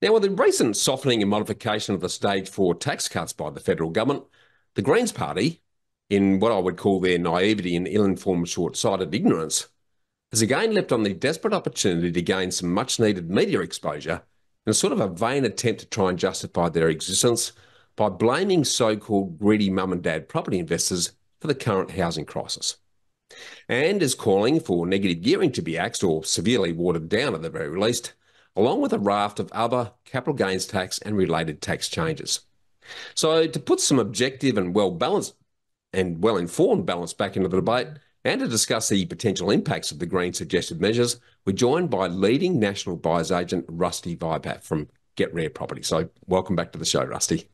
Now, with the recent softening and modification of the stage 4 tax cuts by the federal government, the Greens Party, in what I would call their naivety and ill-informed short-sighted ignorance, has again leapt on the desperate opportunity to gain some much-needed media exposure in a sort of a vain attempt to try and justify their existence by blaming so-called greedy mum and dad property investors for the current housing crisis, and is calling for negative gearing to be axed or severely watered down at the very least, along with a raft of other capital gains tax and related tax changes. So to put some objective and well-balanced and well-informed balance back into the debate, and to discuss the potential impacts of the Greens' suggested measures, we're joined by leading national buyers agent Rusty Vipat from Get Rare Property. So welcome back to the show, Rusty.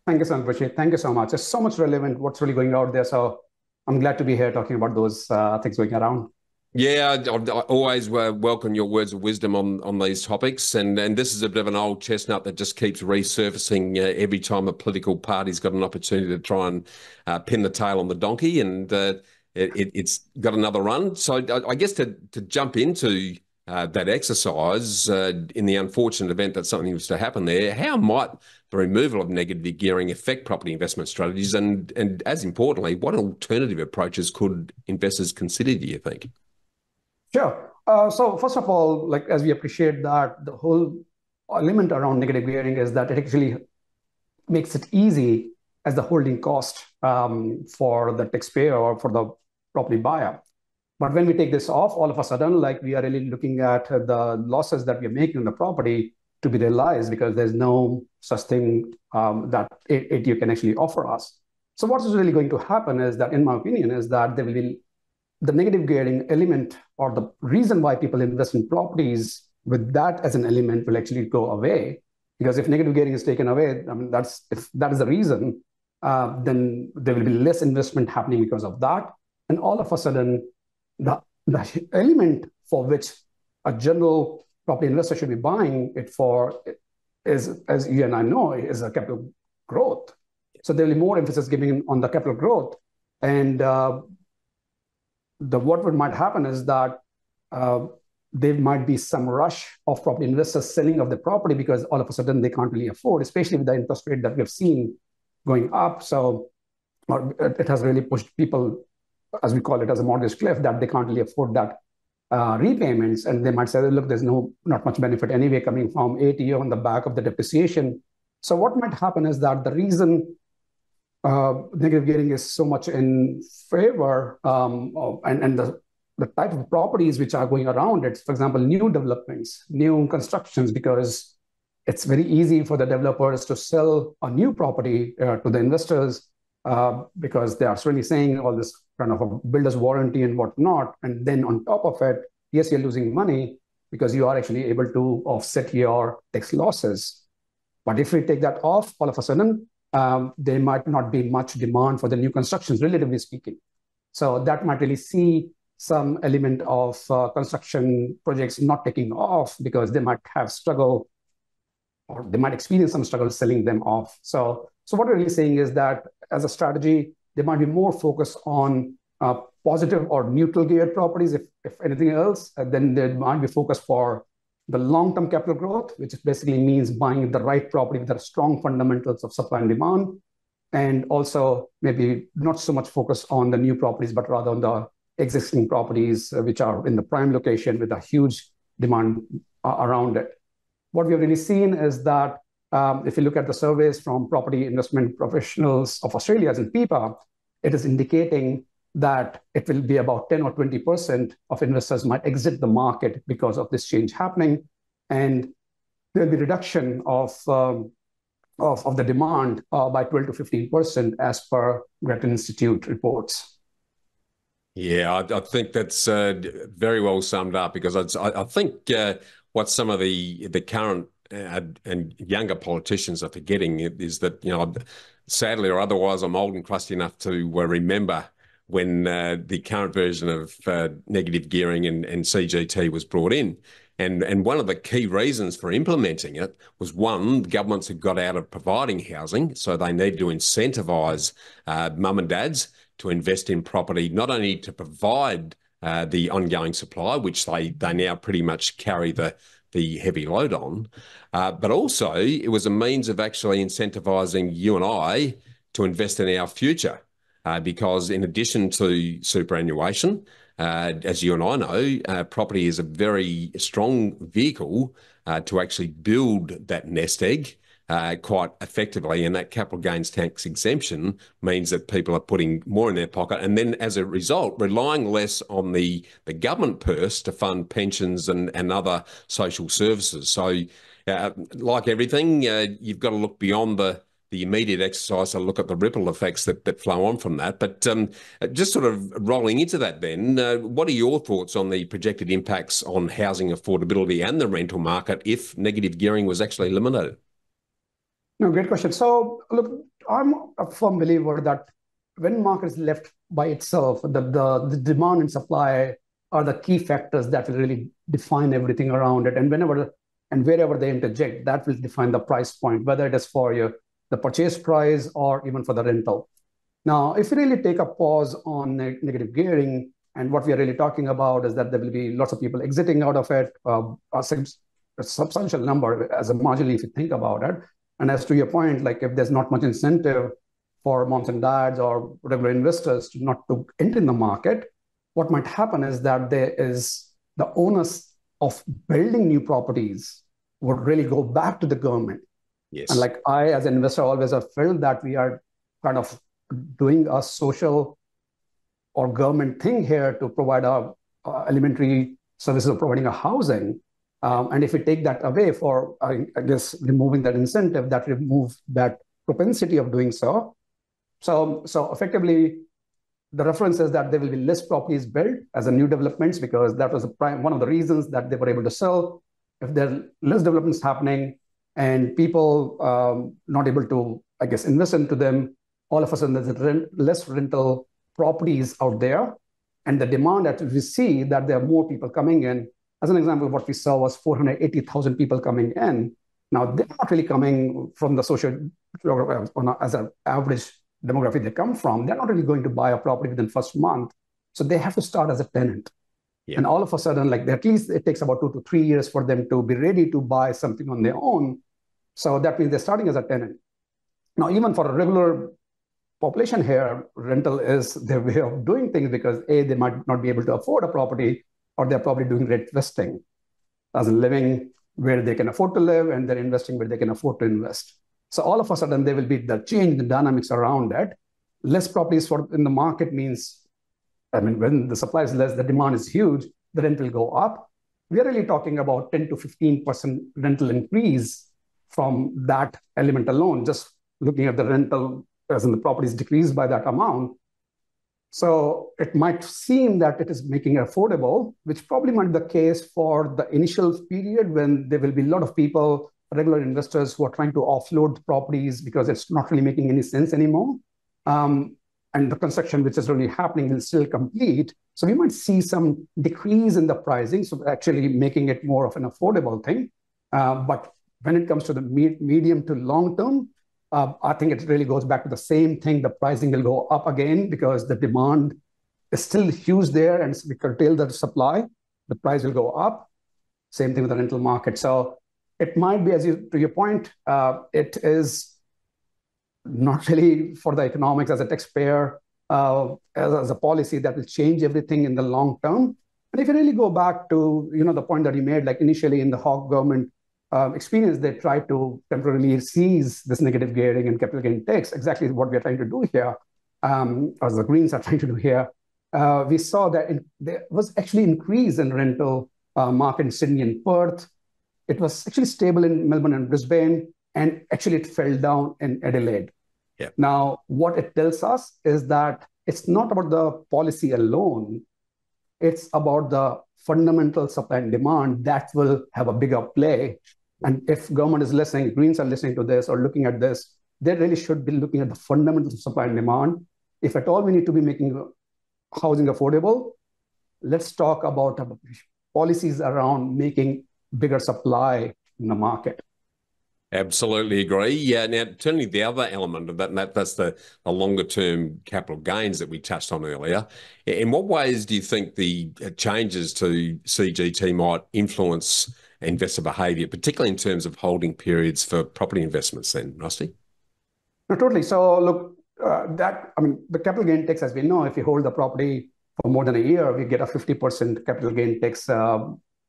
Thank you so much, Bushy. Thank you so much. There's so much relevant what's really going out there. So I'm glad to be here talking about those things going around. Yeah, I always welcome your words of wisdom on these topics. And this is a bit of an old chestnut that just keeps resurfacing every time a political party's got an opportunity to try and pin the tail on the donkey. And it's got another run. So I guess to jump into that exercise, in the unfortunate event that something was to happen there, how might the removal of negative gearing affect property investment strategies? And as importantly, what alternative approaches could investors consider, do you think? Sure. So first of all, like as we appreciate that the whole element around negative gearing is that it actually makes it easy as the holding cost for the taxpayer or for the property buyer. But when we take this off, all of a sudden, like we are really looking at the losses that we are making on the property to be realized because there's no such thing that you can actually offer us. So what is really going to happen is that, in my opinion, is that there will be the negative gearing element, or the reason why people invest in properties with that as an element will actually go away. Because if negative gearing is taken away, I mean, if that is the reason, then there will be less investment happening because of that. And all of a sudden, the element for which a general property investor should be buying it for is, as you and I know, is a capital growth. So there will be more emphasis given on the capital growth. And what might happen is that there might be some rush of property investors selling of the property because all of a sudden they can't really afford, especially with the interest rate that we have seen going up. So it has really pushed people, as we call it, as a mortgage cliff, that they can't really afford that repayments. And they might say, look, there's not much benefit anyway coming from ATO on the back of the depreciation. So what might happen is that the reason negative gearing is so much in favor and the type of properties which are going around it, for example, new developments, new constructions, because it's very easy for the developers to sell a new property to the investors because they are certainly saying all this kind of a builder's warranty and whatnot. And then on top of it, yes, you're losing money because you are actually able to offset your tax losses. But if we take that off, all of a sudden, there might not be much demand for the new constructions, relatively speaking. So that might really see some element of construction projects not taking off because they might have struggle, or they might experience some struggle selling them off. So what we're really saying is that as a strategy, there might be more focus on positive or neutral geared properties, if anything else. Then there might be focus for the long-term capital growth, which basically means buying the right property with the strong fundamentals of supply and demand, and also maybe not so much focus on the new properties, but rather on the existing properties which are in the prime location with a huge demand around it. What we've really seen is that if you look at the surveys from property investment professionals of Australia, as in PIPA, it is indicating that it will be about 10 or 20% of investors might exit the market because of this change happening. And there'll be reduction of the demand by 12 to 15% as per Grattan Institute reports. Yeah, I think that's very well summed up, because I think what some of the current and younger politicians are forgetting is that, sadly or otherwise, I'm old and crusty enough to remember when the current version of negative gearing and CGT was brought in. And one of the key reasons for implementing it was, one, the governments had got out of providing housing, so they needed to incentivise mum and dads to invest in property, not only to provide the ongoing supply, which they now pretty much carry the the heavy load on. But also it was a means of actually incentivising you and I to invest in our future. Because in addition to superannuation, as you and I know, property is a very strong vehicle to actually build that nest egg quite effectively. And that capital gains tax exemption means that people are putting more in their pocket. And then as a result, relying less on the government purse to fund pensions and other social services. So like everything, you've got to look beyond the immediate exercise to look at the ripple effects that flow on from that. But just sort of rolling into that then, what are your thoughts on the projected impacts on housing affordability and the rental market if negative gearing was actually eliminated? No, great question. So look, I'm a firm believer that when market is left by itself, the demand and supply are the key factors that will really define everything around it. And whenever and wherever they interject, that will define the price point, whether it is for the purchase price or even for the rental. Now, if we really take a pause on negative gearing, and what we are really talking about is that there will be lots of people exiting out of it, a substantial number as a marginally if you think about it. And as to your point, like if there's not much incentive for moms and dads or regular investors not to enter in the market, what might happen is that there is the onus of building new properties would really go back to the government. Yes. And like I, as an investor, always have felt that we are kind of doing a social or government thing here to provide our elementary services of providing a housing. And if we take that away for, I guess, removing that incentive, that removes that propensity of doing so. So effectively, the reference is that there will be less properties built as a new developments because that was one of the reasons that they were able to sell. If there are less developments happening and people not able to, I guess, invest into them, all of a sudden there's less rental properties out there. And the demand that we see that there are more people coming in. As an example, what we saw was 480,000 people coming in. Now, they're not really coming from the social, as an average demographic they come from. They're not really going to buy a property within the first month. So they have to start as a tenant. Yeah. And all of a sudden, like at least it takes about 2 to 3 years for them to be ready to buy something on their own. So that means they're starting as a tenant. Now, even for a regular population here, rental is their way of doing things because A, they might not be able to afford a property, or they're probably doing rent investing, as in living where they can afford to live and they're investing where they can afford to invest. So all of a sudden, there will be the change in the dynamics around that. Less properties in the market means, I mean, when the supply is less, the demand is huge, the rent will go up. We are really talking about 10 to 15% rental increase from that element alone, just looking at the rental as in the properties decreased by that amount. So it might seem that it is making it affordable, which probably might be the case for the initial period when there will be a lot of people, regular investors who are trying to offload properties because it's not really making any sense anymore. And the construction which is really happening will still complete. So we might see some decrease in the pricing, so actually making it more of an affordable thing. But when it comes to the medium to long term, I think it really goes back to the same thing. The pricing will go up again because the demand is still huge there, and we curtail the supply. The price will go up. Same thing with the rental market. So it might be, to your point, it is not really for the economics as a taxpayer, as a policy that will change everything in the long term. And if you really go back to the point that you made, like initially in the Hawke government experience, they tried to temporarily seize this negative gearing and capital gain tax, exactly what we are trying to do here, as the Greens are trying to do here. We saw that there was actually increase in rental market in Sydney and Perth. It was actually stable in Melbourne and Brisbane, and actually it fell down in Adelaide. Yeah. Now, what it tells us is that it's not about the policy alone. It's about the fundamental supply and demand that will have a bigger play. And if government is listening, Greens are listening to this or looking at this, they really should be looking at the fundamental supply and demand. If at all we need to be making housing affordable, let's talk about policies around making bigger supply in the market. Absolutely agree. Yeah. Now, turning to the other element of that, and that's the longer-term capital gains that we touched on earlier. In what ways do you think the changes to CGT might influence investor behaviour, particularly in terms of holding periods for property investments then, Rusty? No, totally. So look, the capital gain tax, as we know, if you hold the property for more than a year, we get a 50% capital gain tax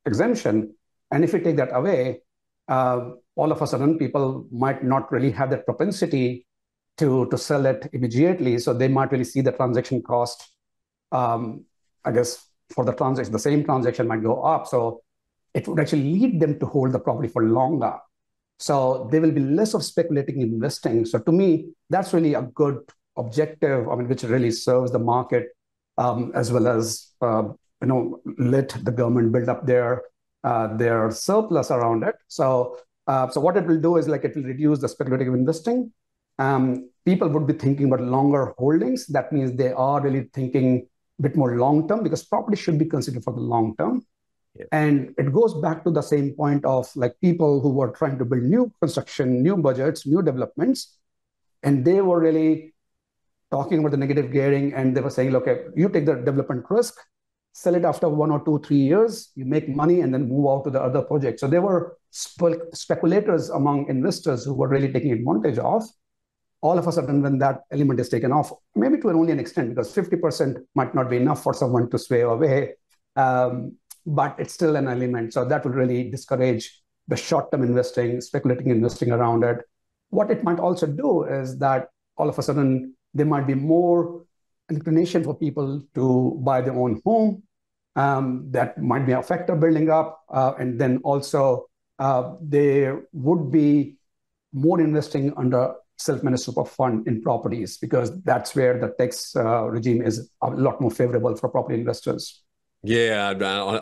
exemption. And if you take that away, all of a sudden people might not really have that propensity to sell it immediately. So they might really see the transaction cost. I guess for the same transaction might go up. So it would actually lead them to hold the property for longer. So there will be less of speculating investing. So to me, that's really a good objective, which really serves the market, as well as let the government build up their surplus around it. So what it will do is it will reduce the speculative investing. People would be thinking about longer holdings. That means they are really thinking a bit more long term, because property should be considered for the long term. Yeah. And it goes back to the same point of people who were trying to build new construction, new budgets, new developments, and they were really talking about the negative gearing, and they were saying, look, you take the development risk, sell it after 1 or 2, 3 years, you make money, and then move out to the other project. So there were speculators among investors who were really taking advantage of. All of a sudden, when that element is taken off, maybe to only an extent, because 50% might not be enough for someone to sway away, but it's still an element. So that will really discourage the short-term investing, speculating investing around it. What it might also do is that all of a sudden, there might be more inclination for people to buy their own home. That might be a factor building up. And then also, there would be more investing under self-managed super fund in properties, because that's where the tax regime is a lot more favorable for property investors. Yeah,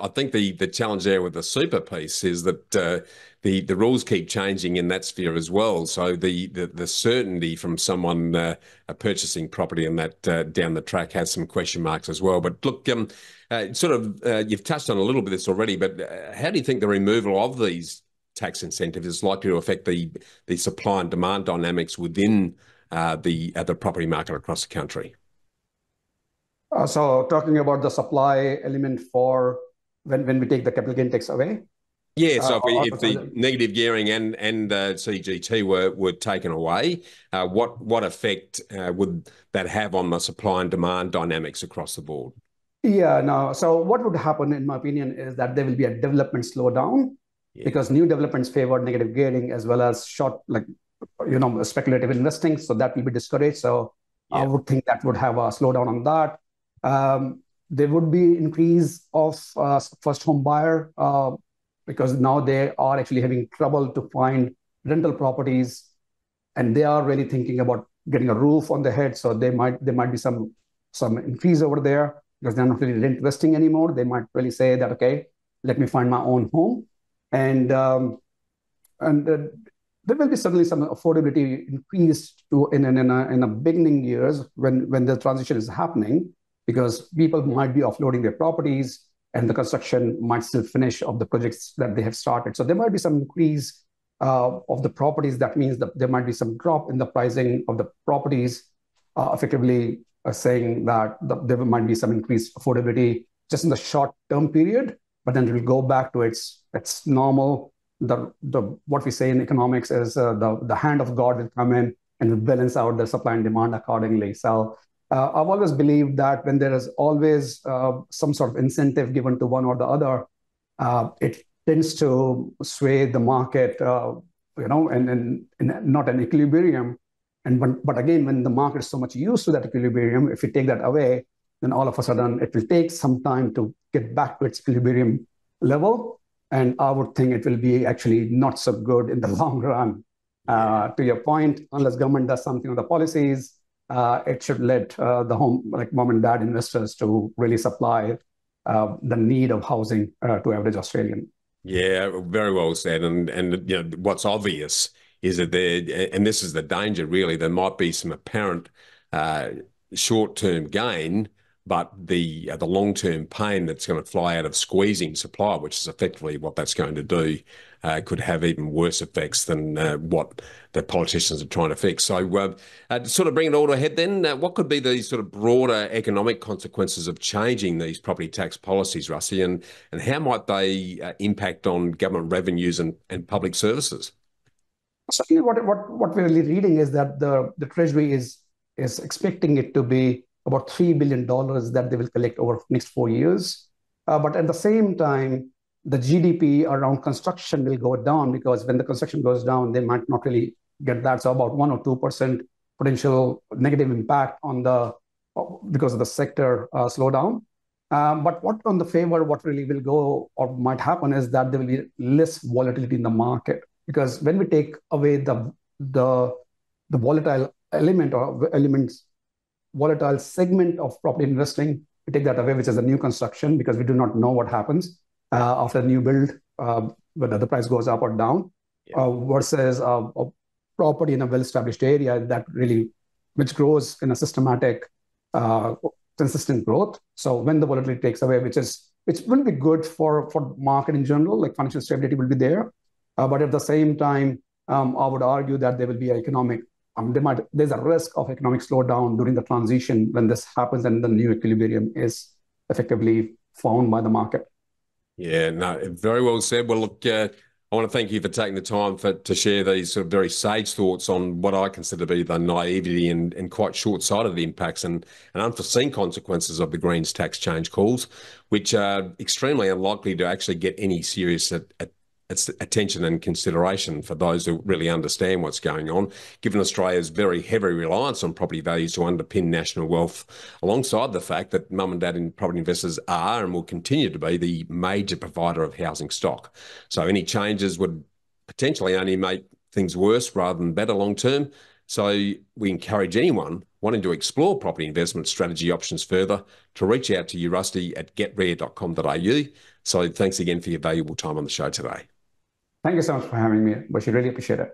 I think the challenge there with the super piece is that the rules keep changing in that sphere as well. So the certainty from someone purchasing property and that down the track has some question marks as well. But look, you've touched on a little bit of this already, but how do you think the removal of these tax incentives is likely to affect the supply and demand dynamics within the property market across the country? So talking about the supply element for when we take the capital gain tax away? Yeah, so if the negative gearing and CGT were taken away, what effect would that have on the supply and demand dynamics across the board? Yeah, no. So what would happen, in my opinion, is that there will be a development slowdown, because new developments favor negative gearing as well as speculative investing. So that will be discouraged. So I would think that would have a slowdown on that. There would be increase of first home buyer, because now they are actually having trouble to find rental properties, and they are really thinking about getting a roof on their head. So there might be some increase over there, because they're not really rent investing anymore. They might really say that, okay, let me find my own home, and there will be suddenly some affordability increase in a beginning years when the transition is happening, because people might be offloading their properties and the construction might still finish of the projects that they have started. So there might be some increase of the properties. That means that there might be some drop in the pricing of the properties, effectively saying that there might be some increased affordability just in the short-term period, but then it will go back to its normal. What we say in economics is the hand of God will come in and will balance out the supply and demand accordingly. So I've always believed that when there is always some sort of incentive given to one or the other, it tends to sway the market, and not an equilibrium. But again, when the market is so much used to that equilibrium, if you take that away, then all of a sudden it will take some time to get back to its equilibrium level. And I would think it will be actually not so good in the long run. To your point, unless government does something on the policies, it should let the mom and dad investors to really supply the need of housing to average Australian. Yeah, very well said. And what's obvious is that and this is the danger really, there might be some apparent short-term gain but the long-term pain that's going to fly out of squeezing supply, which is effectively what that's going to do, could have even worse effects than what the politicians are trying to fix. So to sort of bring it all to a head then, what could be the sort of broader economic consequences of changing these property tax policies, Rusty, and how might they impact on government revenues and public services? So what we're really reading is that the Treasury is expecting it to be about $3 billion that they will collect over the next 4 years. But at the same time, the GDP around construction will go down, because when the construction goes down, they might not really get that. So about 1 or 2% potential negative impact on because of the sector slowdown. But what on the favor, what really will go or might happen is that there will be less volatility in the market, because when we take away the volatile element or elements volatile segment of property investing, we take that away, which is the new construction, because we do not know what happens after new build, whether the price goes up or down, versus a property in a well-established area which grows in a systematic, consistent growth. So when the volatility takes away, which will be good for market in general, like financial stability will be there. But at the same time, I would argue that there will be economic there's a risk of economic slowdown during the transition when this happens and the new equilibrium is effectively found by the market. Yeah, no, very well said. Well, look, I want to thank you for taking the time to share these sort of very sage thoughts on what I consider to be the naivety and quite short-sighted impacts and unforeseen consequences of the Greens tax change calls, which are extremely unlikely to actually get any serious attention and consideration for those who really understand what's going on, given Australia's very heavy reliance on property values to underpin national wealth, alongside the fact that mum and dad and property investors are and will continue to be the major provider of housing stock. So any changes would potentially only make things worse rather than better long term. So we encourage anyone wanting to explore property investment strategy options further to reach out to you, Rusty, at getrare.com.au. So thanks again for your valuable time on the show today. Thank you so much for having me, Bushy. Really appreciate it.